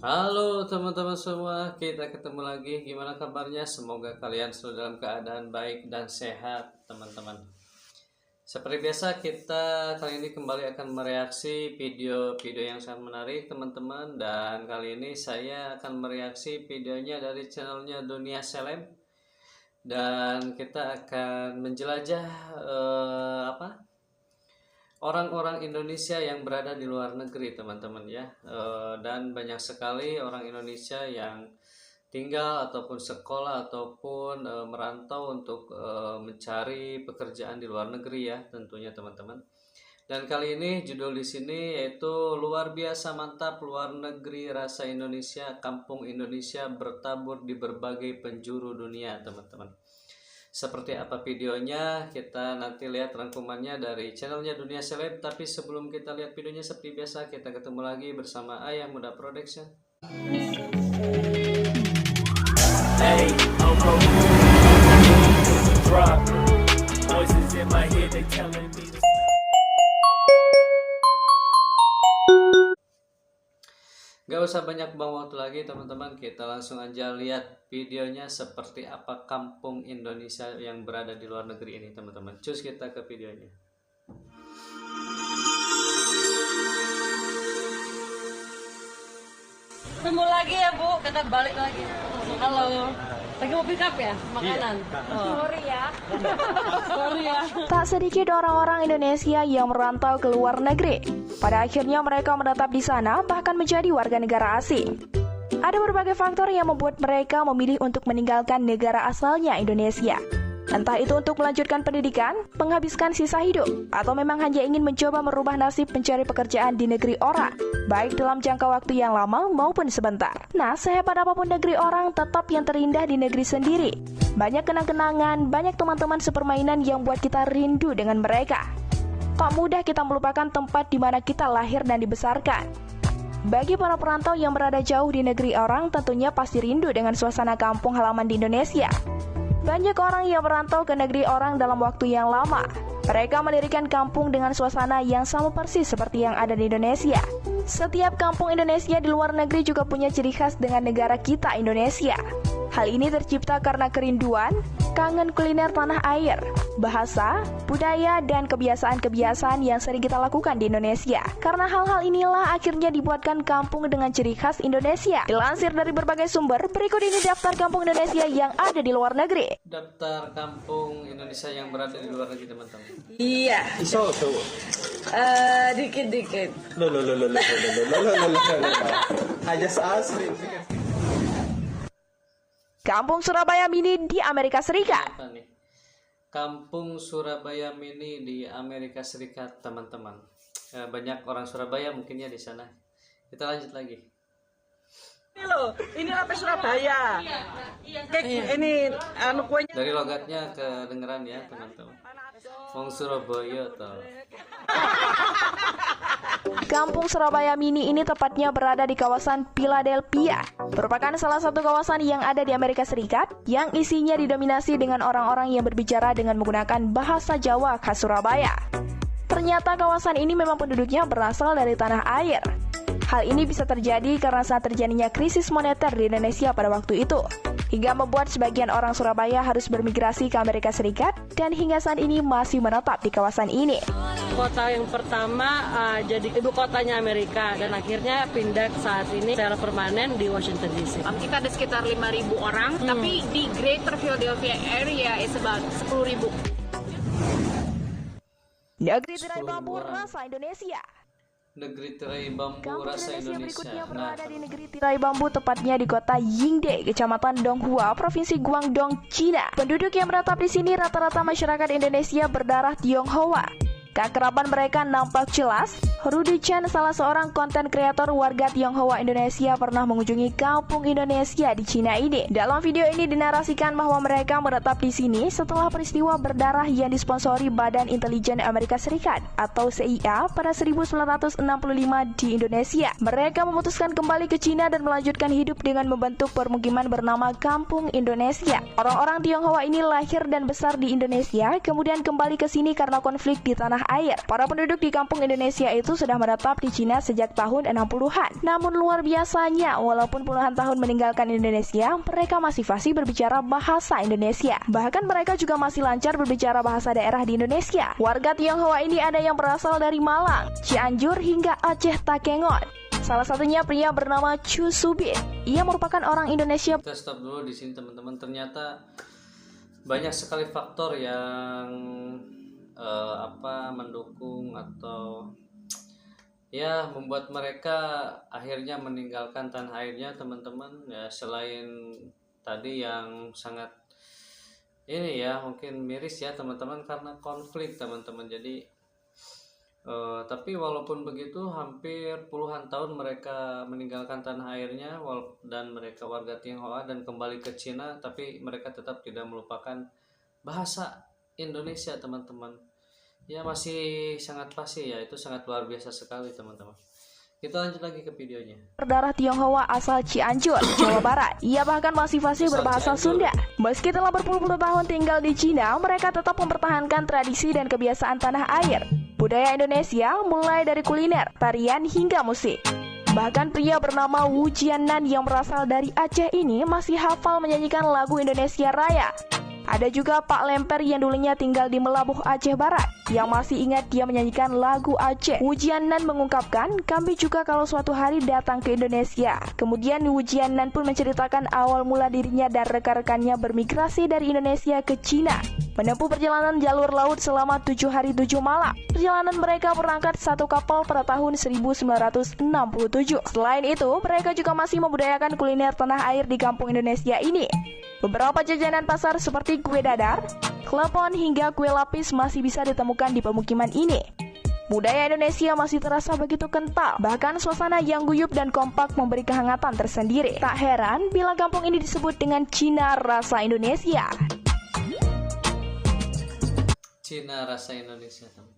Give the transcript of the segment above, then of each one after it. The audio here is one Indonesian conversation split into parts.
Halo teman-teman semua, kita ketemu lagi. Gimana kabarnya? Semoga kalian selalu dalam keadaan baik dan sehat, teman-teman. Seperti biasa, kita kali ini kembali akan mereaksi video-video yang sangat menarik, teman-teman. Dan kali ini saya akan mereaksi videonya dari channelnya Dunia Seleb. Dan kita akan menjelajah orang-orang Indonesia yang berada di luar negeri, teman-teman ya. Dan banyak sekali orang Indonesia yang tinggal ataupun sekolah ataupun merantau untuk mencari pekerjaan di luar negeri ya, tentunya teman-teman. Dan kali ini judul di sini yaitu luar biasa mantap luar negeri rasa Indonesia, kampung Indonesia bertabur di berbagai penjuru dunia, teman-teman. Seperti apa videonya, kita nanti lihat rangkumannya dari channelnya Dunia Seleb. Tapi sebelum kita lihat videonya, seperti biasa kita ketemu lagi bersama Ayah Muda Production. Hey, gak usah banyak buang waktu lagi teman-teman, kita langsung aja lihat videonya seperti apa kampung Indonesia yang berada di luar negeri ini, teman-teman. Cus, kita ke videonya. Ketemu lagi ya Bu, kita balik lagi. Halo, lagi mau pick up ya makanan? Sorry ya. Sorry ya. Tak sedikit orang-orang Indonesia yang merantau ke luar negeri. Pada akhirnya mereka menetap di sana, bahkan menjadi warga negara asing. Ada berbagai faktor yang membuat mereka memilih untuk meninggalkan negara asalnya Indonesia. Entah itu untuk melanjutkan pendidikan, menghabiskan sisa hidup, atau memang hanya ingin mencoba merubah nasib mencari pekerjaan di negeri orang, baik dalam jangka waktu yang lama maupun sebentar. Nah, sehebat apapun negeri orang, tetap yang terindah di negeri sendiri. Banyak kenang-kenangan, banyak teman-teman sepermainan yang buat kita rindu dengan mereka. Tak mudah kita melupakan tempat di mana kita lahir dan dibesarkan. Bagi para perantau yang berada jauh di negeri orang, tentunya pasti rindu dengan suasana kampung halaman di Indonesia. Banyak orang yang merantau ke negeri orang dalam waktu yang lama. Mereka mendirikan kampung dengan suasana yang sama persis seperti yang ada di Indonesia. Setiap kampung Indonesia di luar negeri juga punya ciri khas dengan negara kita Indonesia. Hal ini tercipta karena kerinduan, kangen kuliner tanah air, bahasa, budaya, dan kebiasaan-kebiasaan yang sering kita lakukan di Indonesia. Karena hal-hal inilah akhirnya dibuatkan kampung dengan ciri khas Indonesia. Dilansir dari berbagai sumber, berikut ini daftar kampung Indonesia yang ada di luar negeri. Daftar kampung Indonesia yang berada di luar negeri, teman-teman. Iya. Iso tuh. Dikit-dikit. Lo. Aja asli. Kampung Surabaya Mini di Amerika Serikat. Apa nih? Kampung Surabaya Mini di Amerika Serikat, teman-teman. Banyak orang Surabaya mungkinnya di sana. Kita lanjut lagi. Ini loh, ini apa Surabaya? Ini kuenya. Dari logatnya kedengeran ya, teman-teman. Wong Surabaya toh. Kampung Surabaya Mini ini tepatnya berada di kawasan Philadelphia. Merupakan salah satu kawasan yang ada di Amerika Serikat yang isinya didominasi dengan orang-orang yang berbicara dengan menggunakan bahasa Jawa khas Surabaya. Ternyata kawasan ini memang penduduknya berasal dari tanah air. Hal ini bisa terjadi karena saat terjadinya krisis moneter di Indonesia pada waktu itu, hingga membuat sebagian orang Surabaya harus bermigrasi ke Amerika Serikat dan hingga saat ini masih menetap di kawasan ini. Kota yang pertama jadi ibu kotanya Amerika dan akhirnya pindah saat ini secara permanen di Washington DC. Kita ada sekitar 5.000 orang, tapi di Greater Philadelphia area is about 10.000. Negeri tirai bambu rasa Indonesia. Negeri tirai bambu Kampung rasa Indonesia Indonesia. berikutnya berada di negeri tirai bambu, tepatnya di kota Yingde, kecamatan Donghua, provinsi Guangdong, Cina. Penduduk yang menetap di sini rata-rata masyarakat Indonesia berdarah Tionghoa. Keakraban mereka nampak jelas. Rudy Chan, salah seorang konten kreator warga Tionghoa Indonesia, pernah mengunjungi kampung Indonesia di Cina ini. Dalam video ini dinarasikan bahwa mereka menetap di sini setelah peristiwa berdarah yang disponsori Badan Intelijen Amerika Serikat atau CIA pada 1965 di Indonesia. Mereka memutuskan kembali ke Cina dan melanjutkan hidup dengan membentuk permukiman bernama Kampung Indonesia. Orang-orang Tionghoa ini lahir dan besar di Indonesia, kemudian kembali ke sini karena konflik di tanah tanah air. Para penduduk di kampung Indonesia itu sudah menetap di Cina sejak tahun 60-an. Namun luar biasanya, walaupun puluhan tahun meninggalkan Indonesia, mereka masih fasih berbicara bahasa Indonesia. Bahkan mereka juga masih lancar berbicara bahasa daerah di Indonesia. Warga Tionghoa ini ada yang berasal dari Malang, Cianjur hingga Aceh Takengon. Salah satunya pria bernama Chu Subin. Ia merupakan orang Indonesia. Kita stop dulu di sini teman-teman. Ternyata banyak sekali faktor yang mendukung atau ya membuat mereka akhirnya meninggalkan tanah airnya teman-teman. Ya selain tadi yang sangat ini ya mungkin miris ya teman-teman karena konflik teman-teman. Jadi tapi walaupun begitu hampir puluhan tahun mereka meninggalkan tanah airnya dan mereka warga Tionghoa dan kembali ke Cina, tapi mereka tetap tidak melupakan bahasa Indonesia teman-teman. Ya masih sangat fasih ya, itu sangat luar biasa sekali teman-teman. Kita lanjut lagi ke videonya. Berdarah Tionghoa asal Cianjur, Jawa Barat. Ia bahkan masih fasih berbahasa Sunda. Meski telah berpuluh-puluh tahun tinggal di Cina, mereka tetap mempertahankan tradisi dan kebiasaan tanah air. Budaya Indonesia mulai dari kuliner, tarian hingga musik. Bahkan pria bernama Wu Jianan yang berasal dari Aceh ini masih hafal menyanyikan lagu Indonesia Raya. Ada juga Pak Lemper yang dulunya tinggal di Melabuh, Aceh Barat, yang masih ingat dia menyanyikan lagu Aceh. Wu Jianan mengungkapkan, kami juga kalau suatu hari datang ke Indonesia. Kemudian Wu Jianan pun menceritakan awal mula dirinya dan rekan-rekannya bermigrasi dari Indonesia ke Cina, menempuh perjalanan jalur laut selama 7 hari 7 malam. Perjalanan mereka berangkat satu kapal pada tahun 1967. Selain itu, mereka juga masih membudayakan kuliner tanah air di kampung Indonesia ini. Beberapa jajanan pasar seperti kue dadar, klepon hingga kue lapis masih bisa ditemukan di pemukiman ini. Budaya Indonesia masih terasa begitu kental, bahkan suasana yang guyup dan kompak memberi kehangatan tersendiri. Tak heran bila kampung ini disebut dengan Cina rasa Indonesia. Cina rasa Indonesia teman.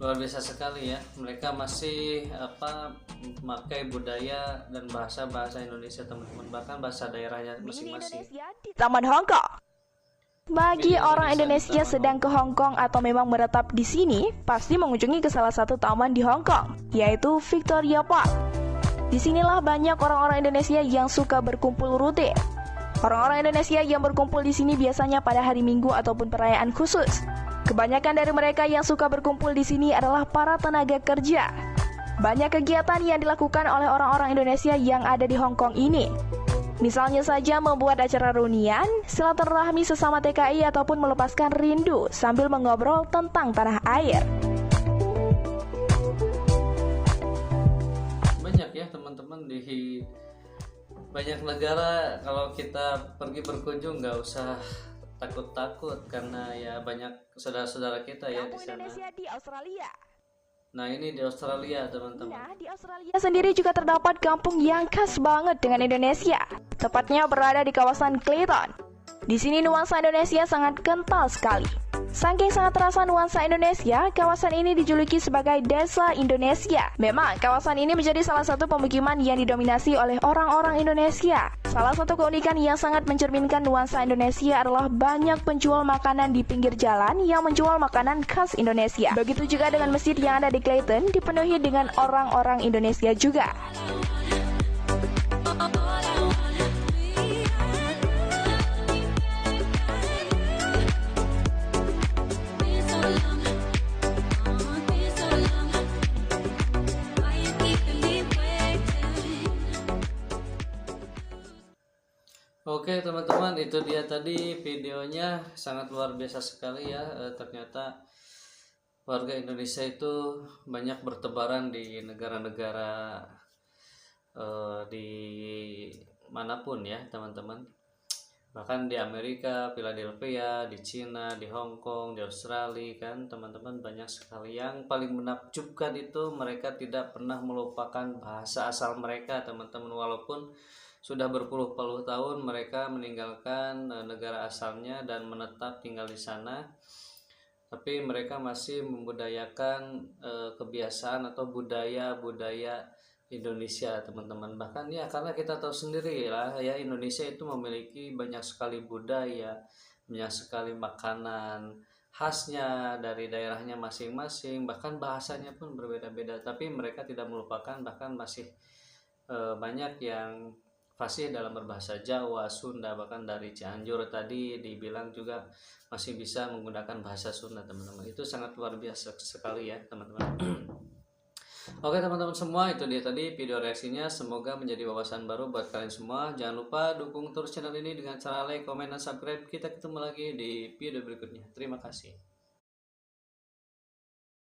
Luar biasa sekali ya, mereka masih memakai budaya dan bahasa Indonesia teman-teman, bahkan bahasa daerahnya masing-masing. Di Taman Hong Kong. Bagi orang Indonesia sedang ke Hong Kong atau memang menetap di sini, pasti mengunjungi ke salah satu taman di Hong Kong, yaitu Victoria Park. Disinilah banyak orang-orang Indonesia yang suka berkumpul rutin. Orang-orang Indonesia yang berkumpul di sini biasanya pada hari Minggu ataupun perayaan khusus. Kebanyakan dari mereka yang suka berkumpul di sini adalah para tenaga kerja. Banyak kegiatan yang dilakukan oleh orang-orang Indonesia yang ada di Hong Kong ini. Misalnya saja membuat acara reunian, silaturahmi sesama TKI ataupun melepaskan rindu sambil mengobrol tentang tanah air. Banyak ya teman-teman di banyak negara kalau kita pergi berkunjung nggak usah takut-takut karena ya banyak saudara-saudara kita ya di sana. Indonesia di Australia. Nah ini di Australia teman-teman. Nah, di Australia sendiri juga terdapat kampung yang khas banget dengan Indonesia. Tepatnya berada di kawasan Clayton. Di sini nuansa Indonesia sangat kental sekali. Saking sangat terasa nuansa Indonesia, kawasan ini dijuluki sebagai Desa Indonesia. Memang, kawasan ini menjadi salah satu pemukiman yang didominasi oleh orang-orang Indonesia. Salah satu keunikan yang sangat mencerminkan nuansa Indonesia adalah banyak penjual makanan di pinggir jalan yang menjual makanan khas Indonesia. Begitu juga dengan masjid yang ada di Clayton dipenuhi dengan orang-orang Indonesia juga. Oke teman-teman, itu dia tadi videonya, sangat luar biasa sekali ya. Ternyata warga Indonesia itu banyak bertebaran di negara-negara di manapun ya teman-teman. Bahkan di Amerika, Philadelphia, di Cina, di Hong Kong, di Australia kan teman-teman, banyak sekali. Yang paling menakjubkan itu mereka tidak pernah melupakan bahasa asal mereka teman-teman, walaupun sudah berpuluh-puluh tahun mereka meninggalkan negara asalnya dan menetap tinggal di sana, tapi mereka masih membudayakan kebiasaan atau budaya Indonesia teman-teman. Bahkan ya karena kita tahu sendiri lah ya, Indonesia itu memiliki banyak sekali budaya, banyak sekali makanan khasnya dari daerahnya masing-masing, bahkan bahasanya pun berbeda-beda, tapi mereka tidak melupakan, bahkan masih banyak yang fasih dalam berbahasa Jawa, Sunda, bahkan dari Cianjur tadi dibilang juga masih bisa menggunakan bahasa Sunda, teman-teman. Itu sangat luar biasa sekali ya, teman-teman. Oke teman-teman semua, itu dia tadi video reaksinya, semoga menjadi wawasan baru buat kalian semua. Jangan lupa dukung terus channel ini dengan cara like, komen, dan subscribe. Kita ketemu lagi di video berikutnya. Terima kasih.